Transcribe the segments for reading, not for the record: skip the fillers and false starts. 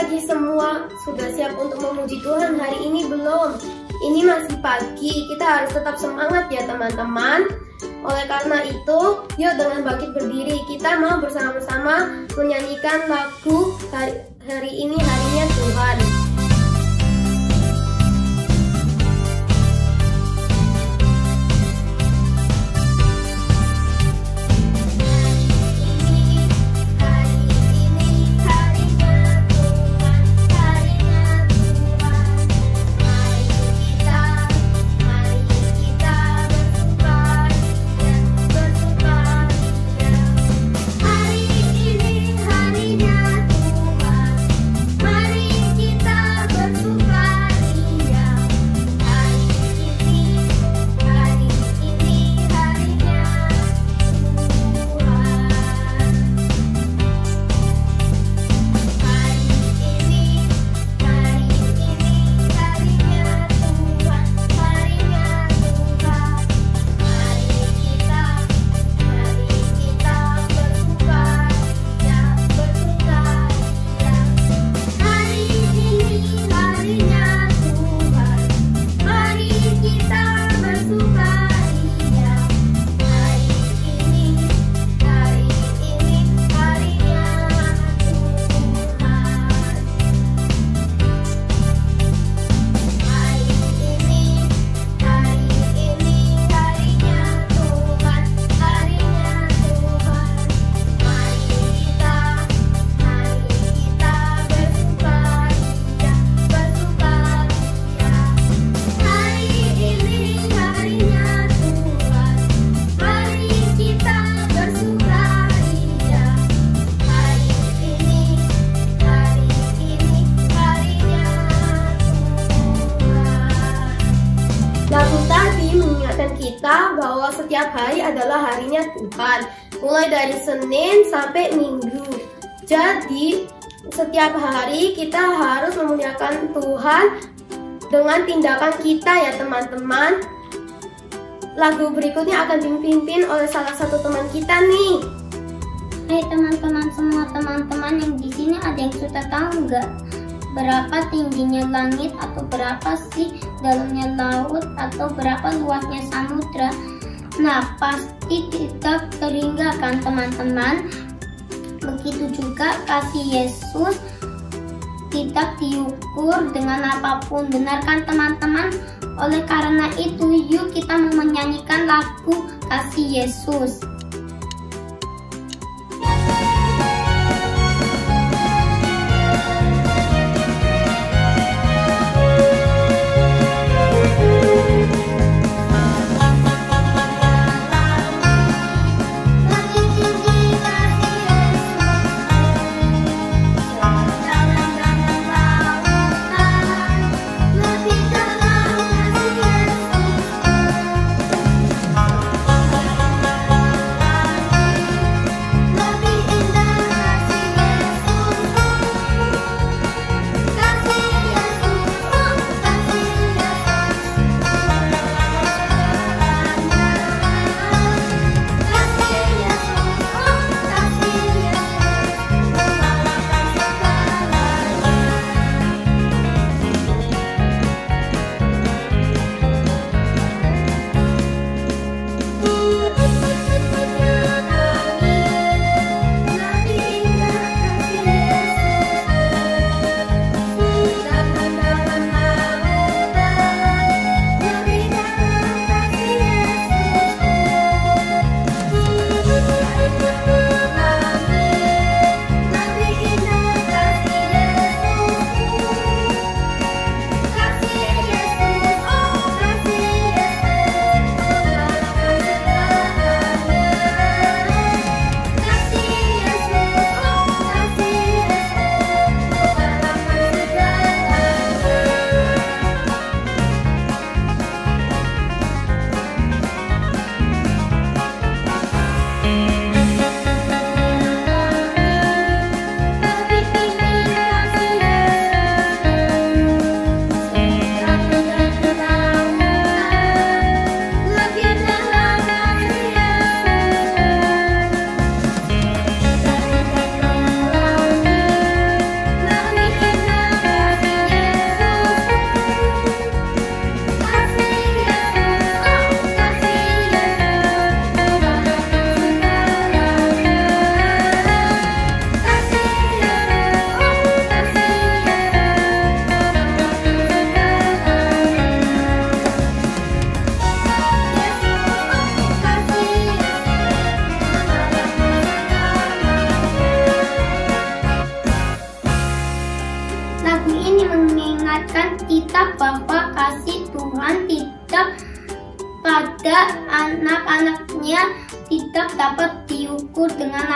pagi semua? Sudah siap untuk memuji Tuhan hari ini belum? Ini masih pagi, kita harus tetap semangat ya teman-teman. Oleh karena itu, yuk dengan bangkit berdiri, kita mau bersama-sama menyanyikan lagu hari ini harinya Tuhan. Lagu tadi mengingatkan kita bahwa setiap hari adalah harinya Tuhan, mulai dari Senin sampai Minggu. Jadi, setiap hari kita harus memuliakan Tuhan dengan tindakan kita ya teman-teman. Lagu berikutnya akan dipimpin oleh salah satu teman kita nih. Hai teman-teman semua, teman-teman yang di sini ada yang sudah tahu nggak berapa tingginya langit, atau berapa sih dalamnya laut, atau berapa luasnya samudra? Nah, pasti kita terhingga kan teman-teman. Begitu juga kasih Yesus tidak diukur dengan apapun, benar kan teman-teman? Oleh karena itu, yuk kita mau menyanyikan lagu kasih Yesus.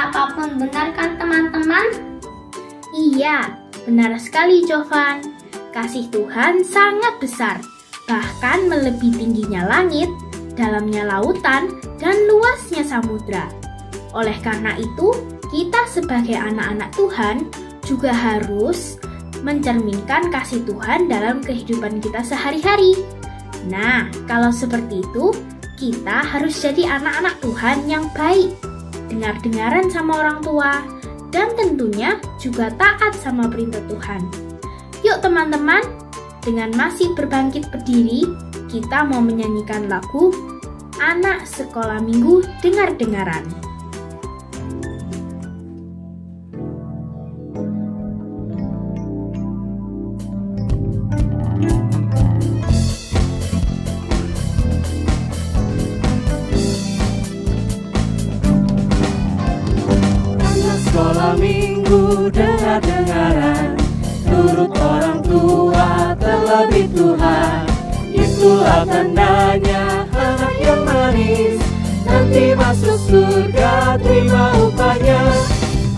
apapun, benar kan teman-teman? Iya, benar sekali Jovan. Kasih Tuhan sangat besar, bahkan melebihi tingginya langit, dalamnya lautan, dan luasnya samudra. Oleh karena itu, kita sebagai anak-anak Tuhan juga harus mencerminkan kasih Tuhan dalam kehidupan kita sehari-hari. Nah, kalau seperti itu, kita harus jadi anak-anak Tuhan yang baik, dengar-dengaran sama orang tua, dan tentunya juga taat sama perintah Tuhan. Yuk teman-teman, dengan masih berbangkit berdiri, kita mau menyanyikan lagu Anak Sekolah Minggu Dengar-dengaran. Sekolah minggu dengar-dengaran, turut orang tua terlebih Tuhan. Itulah tandanya anak yang manis, nanti masuk surga terima upahnya.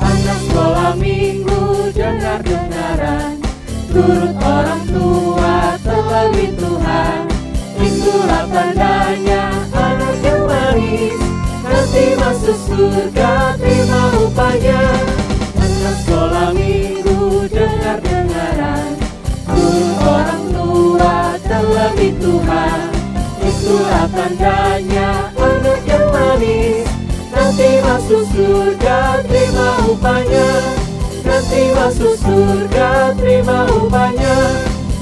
Anak sekolah minggu dengar-dengaran, turut orang tua terlebih Tuhan. Itulah tandanya anak yang manis, nanti masuk surga terima upahnya. Anak sekolah minggu dengar-dengaran, turut orang tua terlebih Tuhan. Itulah tandanya anak yang manis, nanti masuk surga terima upahnya. Nanti masuk surga terima upahnya.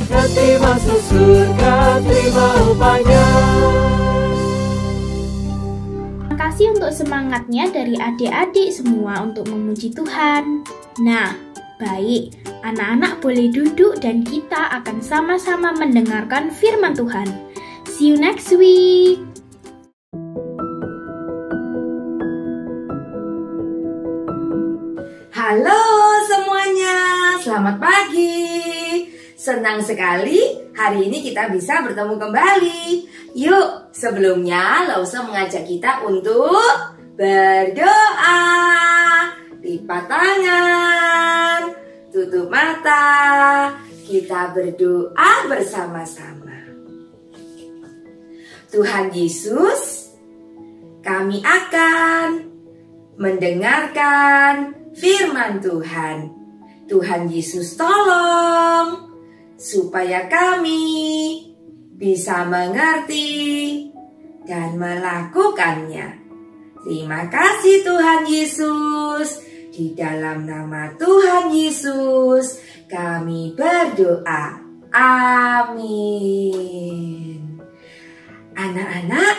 Nanti masuk surga terima upahnya. Terima kasih untuk semangatnya dari adik-adik semua untuk memuji Tuhan. Nah, baik, anak-anak boleh duduk dan kita akan sama-sama mendengarkan firman Tuhan. See you next week. Halo semuanya, selamat pagi. Senang sekali hari ini kita bisa bertemu kembali. Yuk, sebelumnya Lausa mengajak kita untuk berdoa. Lipat tangan, tutup mata, kita berdoa bersama-sama. Tuhan Yesus, kami akan mendengarkan firman Tuhan. Tuhan Yesus tolong supaya kami bisa mengerti dan melakukannya. Terima kasih Tuhan Yesus. Di dalam nama Tuhan Yesus kami berdoa. Amin. Anak-anak,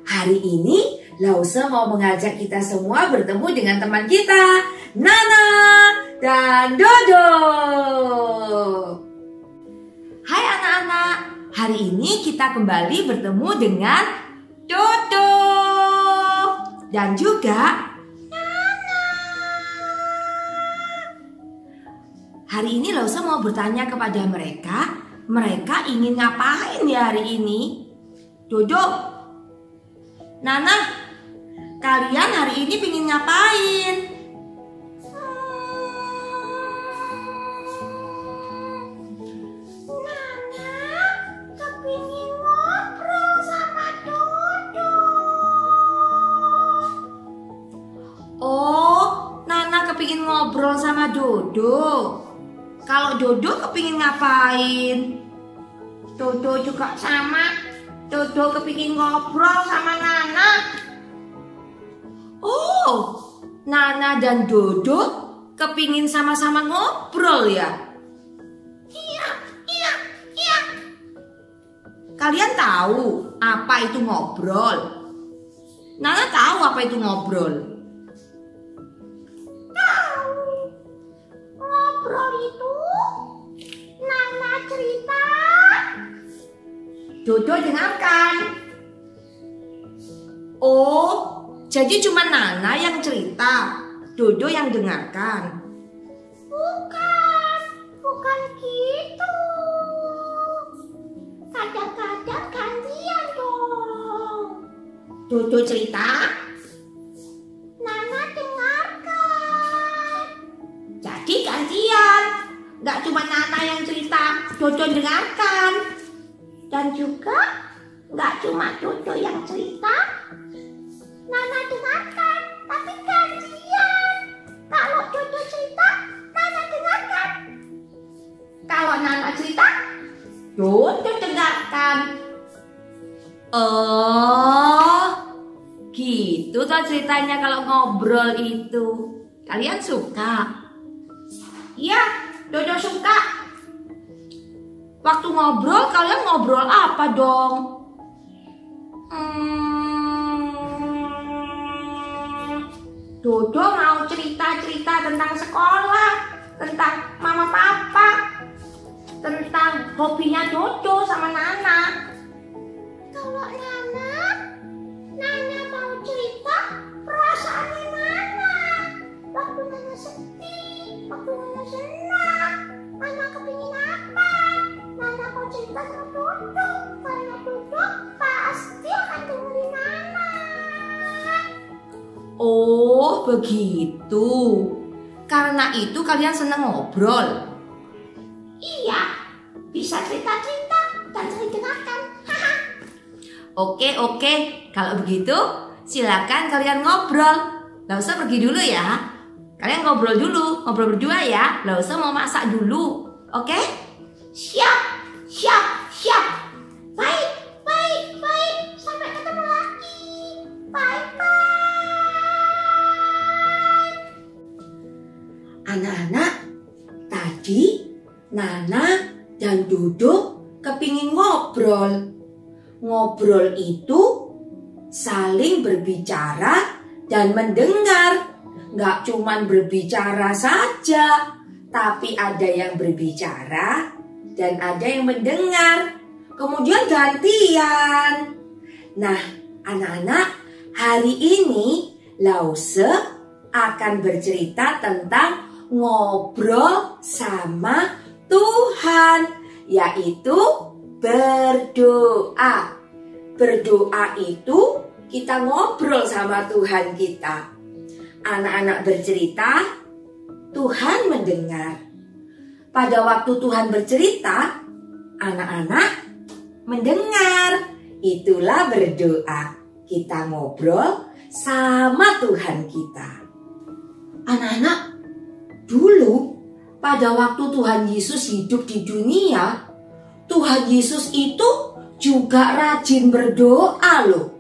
hari ini Lausa mau mengajak kita semua bertemu dengan teman kita, Nana dan Dodo. Hai anak-anak, hari ini kita kembali bertemu dengan Dodo dan juga Nana. Hari ini Lausa mau bertanya kepada mereka ingin ngapain ya hari ini? Dodo, Nana, kalian hari ini ingin ngapain? Kepingin ngobrol sama Dodo. Kalau Dodo kepingin ngapain? Dodo juga sama. Dodo kepingin ngobrol sama Nana. Oh, Nana dan Dodo kepingin sama-sama ngobrol ya? Iya. Kalian tahu apa itu ngobrol? Nana tahu apa itu ngobrol? Dodo dengarkan. Oh, jadi cuma Nana yang cerita, Dodo yang dengarkan. Bukan gitu. Kadang-kadang gantian dong. Dodo cerita, Nana dengarkan. Jadi gantian. Nggak cuma Nana yang cerita, Dodo dengarkan. Dan juga nggak cuma Dodo yang cerita, Nana dengarkan. Tapi gantian. Kalau Dodo cerita, Nana dengarkan. Kalau Nana cerita, Dodo dengarkan. Oh, gitu toh ceritanya kalau ngobrol itu. Kalian suka? Iya, Dodo suka. Waktu ngobrol, kalian ngobrol apa dong? Dodo mau cerita-cerita tentang sekolah, tentang mama papa, tentang hobinya Dodo sama Nana. Kalau Nana mau cerita perasaannya Nana. Waktu Nana sedih, waktu Nana senang, Nana kepingin apa? Nana mau cerita sama Dodo, karena Dodo pasti akan dengerin Nana. Oh, begitu. Karena itu kalian senang ngobrol. Iya, bisa cerita-cerita dan sering dengarkan. Oke. Kalau begitu, silakan kalian ngobrol. Nggak usah pergi dulu ya. Kalian ngobrol dulu, ngobrol berdua ya. Nggak usah mau masak dulu. Oke? Siap. Baik. Sampai ketemu lagi. Bye. Anak-anak, tadi Nana dan Dodo kepingin ngobrol. Ngobrol itu saling berbicara dan mendengar. Nggak cuman berbicara saja, tapi ada yang berbicara dan ada yang mendengar. Kemudian gantian. Nah, anak-anak, hari ini Lause akan bercerita tentang ngobrol sama Tuhan, yaitu berdoa. Berdoa itu kita ngobrol sama Tuhan kita. Anak-anak bercerita, Tuhan mendengar. Pada waktu Tuhan bercerita, anak-anak mendengar. Itulah berdoa. Kita ngobrol sama Tuhan kita. Anak-anak, dulu pada waktu Tuhan Yesus hidup di dunia, Tuhan Yesus itu juga rajin berdoa loh.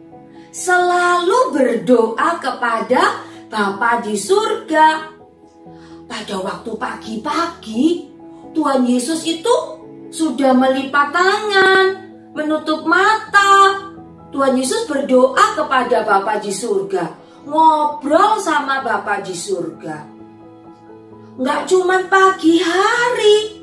Selalu berdoa kepada Bapa di surga. Pada waktu pagi-pagi, Tuhan Yesus itu sudah melipat tangan, menutup mata. Tuhan Yesus berdoa kepada Bapa di surga, ngobrol sama Bapa di surga. Nggak cuma pagi hari,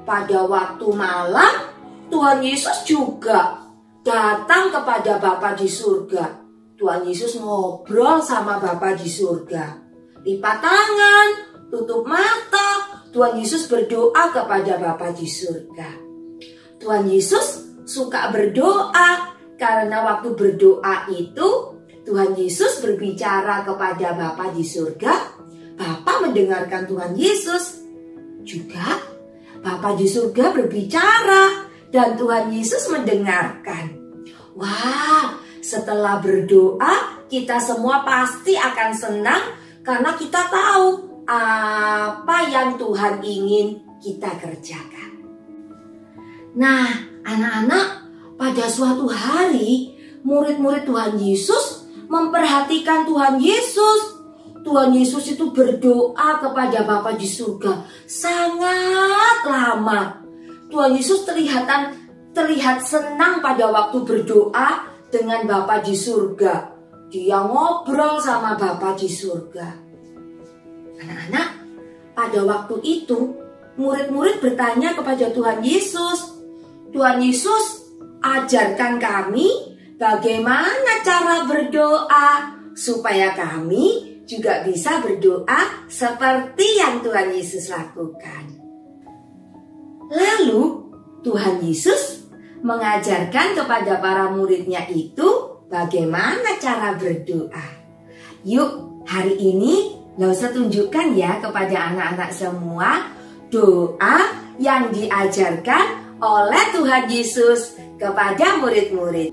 pada waktu malam Tuhan Yesus juga datang kepada Bapa di surga. Tuhan Yesus ngobrol sama Bapa di surga. Lipat tangan, tutup mata, Tuhan Yesus berdoa kepada Bapa di surga. Tuhan Yesus suka berdoa karena waktu berdoa itu Tuhan Yesus berbicara kepada Bapa di surga. Bapa mendengarkan Tuhan Yesus. Juga Bapa di surga berbicara dan Tuhan Yesus mendengarkan. Wah, setelah berdoa kita semua pasti akan senang karena kita tahu apa yang Tuhan ingin kita kerjakan. Nah, anak-anak, pada suatu hari murid-murid Tuhan Yesus memperhatikan Tuhan Yesus. Tuhan Yesus itu berdoa kepada Bapa di surga sangat lama. Tuhan Yesus terlihat senang pada waktu berdoa dengan Bapa di surga. Dia ngobrol sama Bapa di surga. Anak-anak, pada waktu itu murid-murid bertanya kepada Tuhan Yesus, Tuhan Yesus, ajarkan kami bagaimana cara berdoa supaya kami juga bisa berdoa seperti yang Tuhan Yesus lakukan. Lalu Tuhan Yesus mengajarkan kepada para muridnya itu bagaimana cara berdoa. Yuk, hari ini Lausa tunjukkan ya kepada anak-anak semua doa yang diajarkan oleh Tuhan Yesus kepada murid-murid.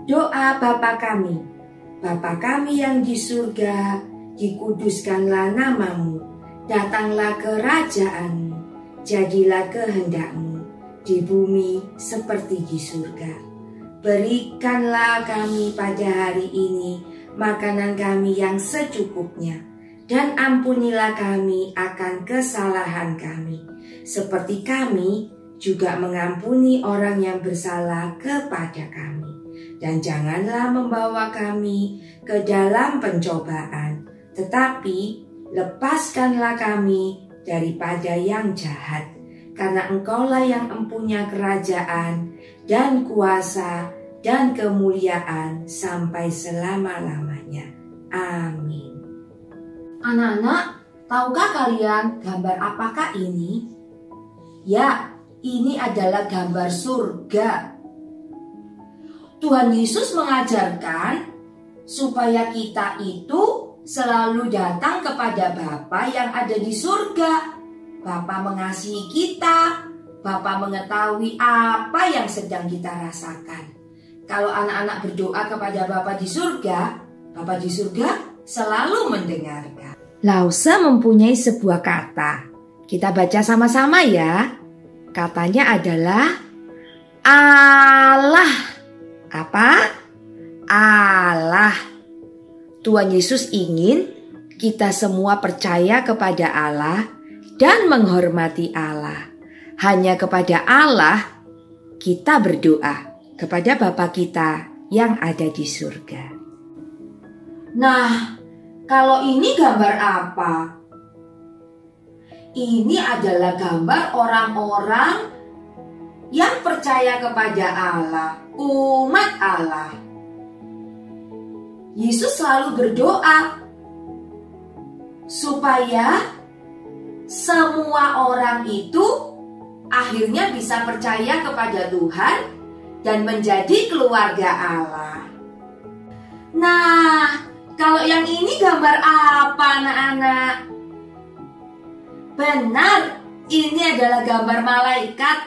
Doa Bapa kami yang di surga, dikuduskanlah namamu, datanglah kerajaanmu, jadilah kehendak-mu di bumi seperti di surga. Berikanlah kami pada hari ini makanan kami yang secukupnya, dan ampunilah kami akan kesalahan kami, seperti kami juga mengampuni orang yang bersalah kepada kami. Dan janganlah membawa kami ke dalam pencobaan, tetapi lepaskanlah kami daripada yang jahat. Karena Engkaulah yang empunya kerajaan dan kuasa dan kemuliaan sampai selama-lamanya. Amin. Anak-anak, tahukah kalian gambar apakah ini? Ya, ini adalah gambar surga. Tuhan Yesus mengajarkan supaya kita itu selalu datang kepada Bapa yang ada di surga. Bapa mengasihi kita, Bapa mengetahui apa yang sedang kita rasakan. Kalau anak-anak berdoa kepada Bapa di surga, Bapa di surga selalu mendengarkan. Lausa mempunyai sebuah kata. Kita baca sama-sama ya. Katanya adalah Allah. Apa? Allah. Tuhan Yesus ingin kita semua percaya kepada Allah dan menghormati Allah. Hanya kepada Allah kita berdoa, kepada Bapa kita yang ada di surga. Nah, kalau ini gambar apa? Ini adalah gambar orang-orang yang percaya kepada Allah, umat Allah. Yesus selalu berdoa supaya semua orang itu akhirnya bisa percaya kepada Tuhan dan menjadi keluarga Allah. Nah, kalau yang ini gambar apa, anak-anak? Benar, ini adalah gambar malaikat.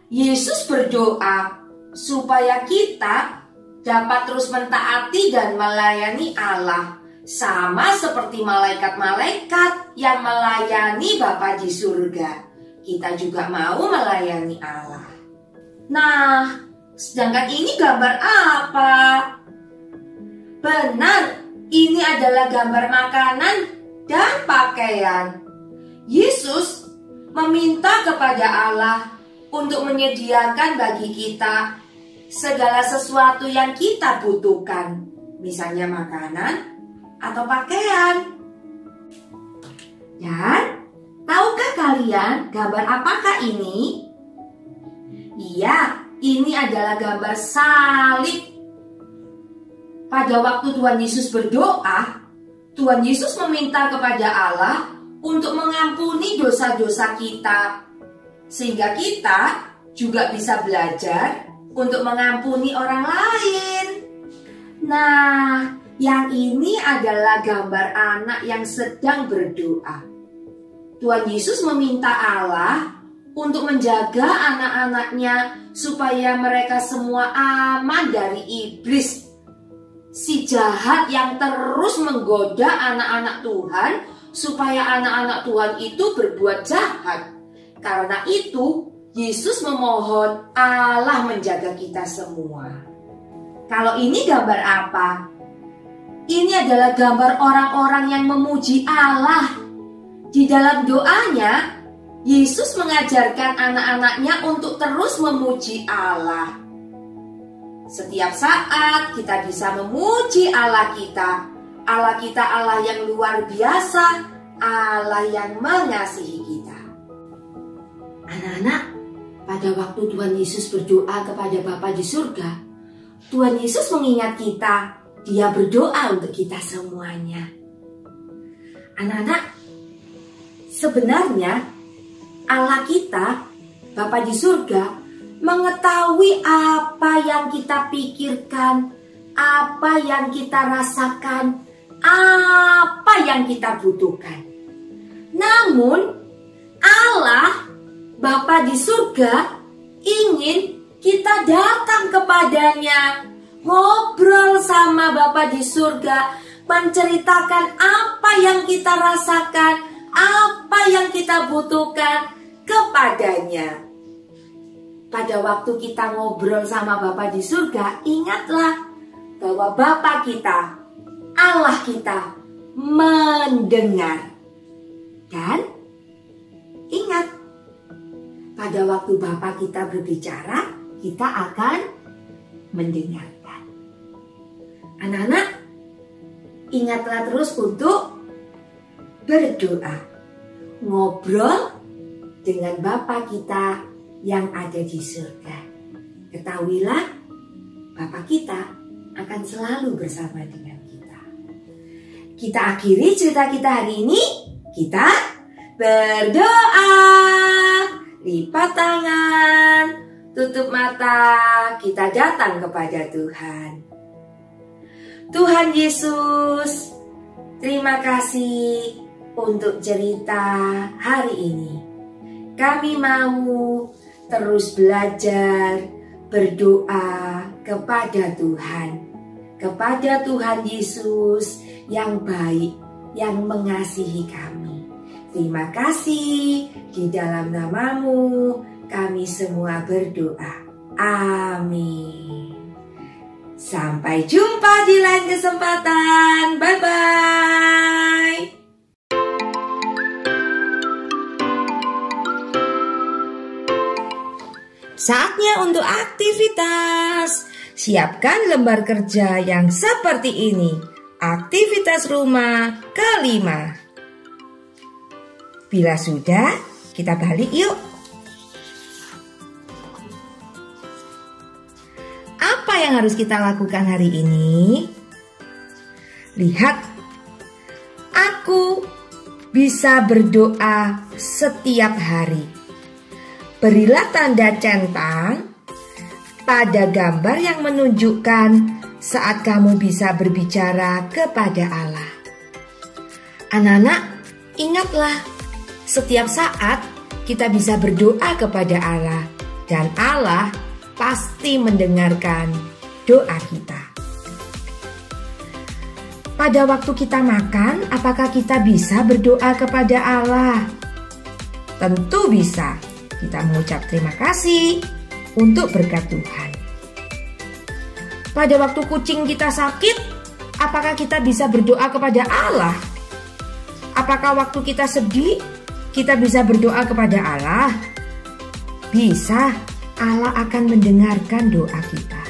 Yesus berdoa supaya kita dapat terus mentaati dan melayani Allah, sama seperti malaikat-malaikat yang melayani Bapa di surga. Kita juga mau melayani Allah. Nah, sedangkan ini gambar apa? Benar, ini adalah gambar makanan dan pakaian. Yesus meminta kepada Allah untuk menyediakan bagi kita segala sesuatu yang kita butuhkan, misalnya makanan atau pakaian. Dan tahukah kalian gambar apakah ini? Iya, ini adalah gambar salib. Pada waktu Tuhan Yesus berdoa, Tuhan Yesus meminta kepada Allah untuk mengampuni dosa-dosa kita, sehingga kita juga bisa belajar untuk mengampuni orang lain. Nah, yang ini adalah gambar anak yang sedang berdoa. Tuhan Yesus meminta Allah untuk menjaga anak-anaknya supaya mereka semua aman dari iblis, si jahat yang terus menggoda anak-anak Tuhan supaya anak-anak Tuhan itu berbuat jahat. Karena itu Yesus memohon Allah menjaga kita semua. Kalau ini gambar apa? Ini adalah gambar orang-orang yang memuji Allah. Di dalam doanya, Yesus mengajarkan anak-anaknya untuk terus memuji Allah. Setiap saat kita bisa memuji Allah kita. Allah kita Allah yang luar biasa, Allah yang mengasihi kita. Anak-anak, pada waktu Tuhan Yesus berdoa kepada Bapa di surga, Tuhan Yesus mengingat kita. Dia berdoa untuk kita semuanya. Anak-anak, sebenarnya Allah kita, Bapa di surga, mengetahui apa yang kita pikirkan, apa yang kita rasakan, apa yang kita butuhkan. Namun Allah Bapa di surga ingin kita datang kepadanya, ngobrol sama Bapa di surga, menceritakan apa yang kita rasakan, apa yang kita butuhkan kepadanya. Pada waktu kita ngobrol sama Bapa di surga, ingatlah bahwa Bapa kita, Allah kita, mendengar. Dan ingat, pada waktu Bapa kita berbicara, kita akan mendengarkan. Anak-anak, ingatlah terus untuk berdoa, ngobrol dengan Bapa kita yang ada di surga. Ketahuilah, Bapa kita akan selalu bersama dengan kita. Kita akhiri cerita kita hari ini. Kita berdoa, lipat tangan, tutup mata, kita datang kepada Tuhan. Tuhan Yesus, terima kasih untuk cerita hari ini. Kami mau terus belajar berdoa kepada Tuhan Yesus yang baik, yang mengasihi kami. Terima kasih, di dalam nama-Mu kami semua berdoa. Amin. Sampai jumpa di lain kesempatan. Bye-bye. Saatnya untuk aktivitas. Siapkan lembar kerja yang seperti ini. Aktivitas rumah kelima. Bila sudah, kita balik yuk. Apa yang harus kita lakukan hari ini? Lihat, aku bisa berdoa setiap hari. Berilah tanda centang pada gambar yang menunjukkan saat kamu bisa berbicara kepada Allah. Anak-anak, ingatlah, setiap saat kita bisa berdoa kepada Allah dan Allah pasti mendengarkan doa kita. Pada waktu kita makan, apakah kita bisa berdoa kepada Allah? Tentu bisa. Kita mengucap terima kasih untuk berkat Tuhan. Pada waktu kucing kita sakit, apakah kita bisa berdoa kepada Allah? Apakah waktu kita sedih, kita bisa berdoa kepada Allah? Bisa, Allah akan mendengarkan doa kita.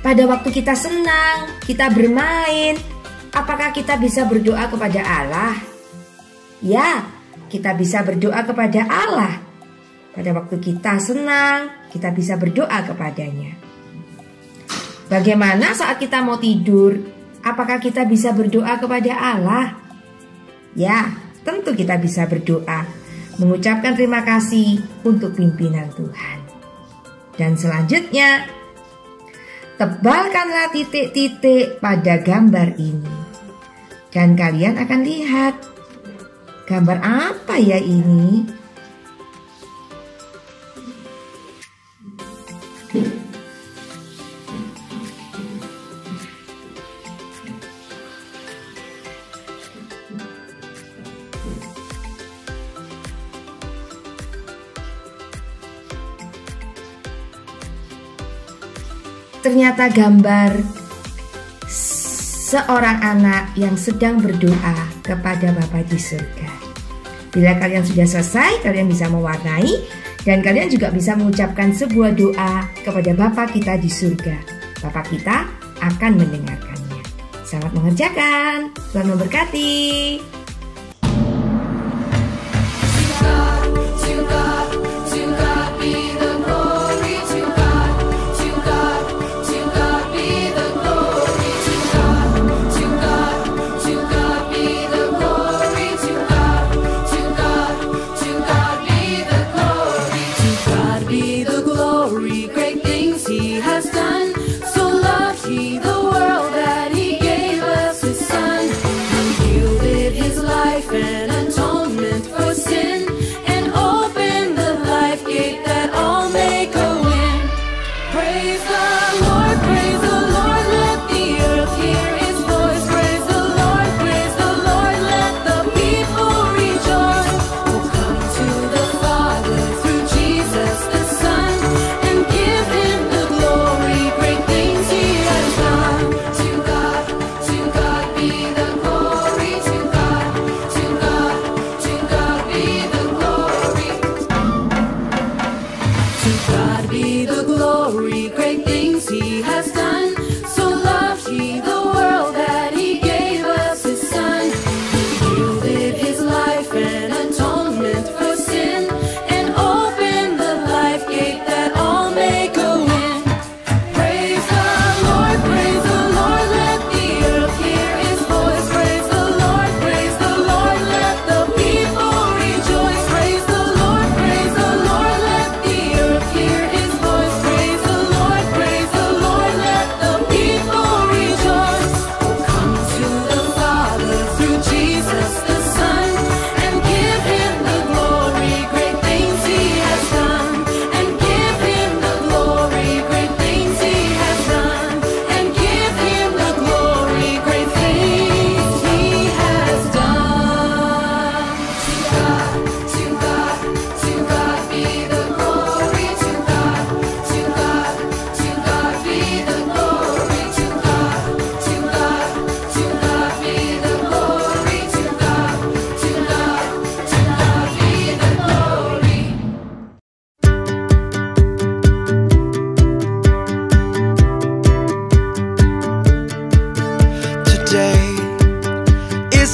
Pada waktu kita senang, kita bermain, apakah kita bisa berdoa kepada Allah? Ya, kita bisa berdoa kepada Allah. Pada waktu kita senang, kita bisa berdoa kepadanya. Bagaimana saat kita mau tidur? Apakah kita bisa berdoa kepada Allah? Ya, tentu kita bisa berdoa, mengucapkan terima kasih untuk pimpinan Tuhan. Dan selanjutnya, tebalkanlah titik-titik pada gambar ini. Dan kalian akan lihat, gambar apa ya ini? Ternyata gambar seorang anak yang sedang berdoa kepada Bapa di surga. Bila kalian sudah selesai, kalian bisa mewarnai dan kalian juga bisa mengucapkan sebuah doa kepada Bapa kita di surga. Bapa kita akan mendengarkannya. Selamat mengerjakan. Tuhan memberkati. Great things he has done, so loved he the world that he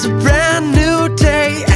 It's a brand new day.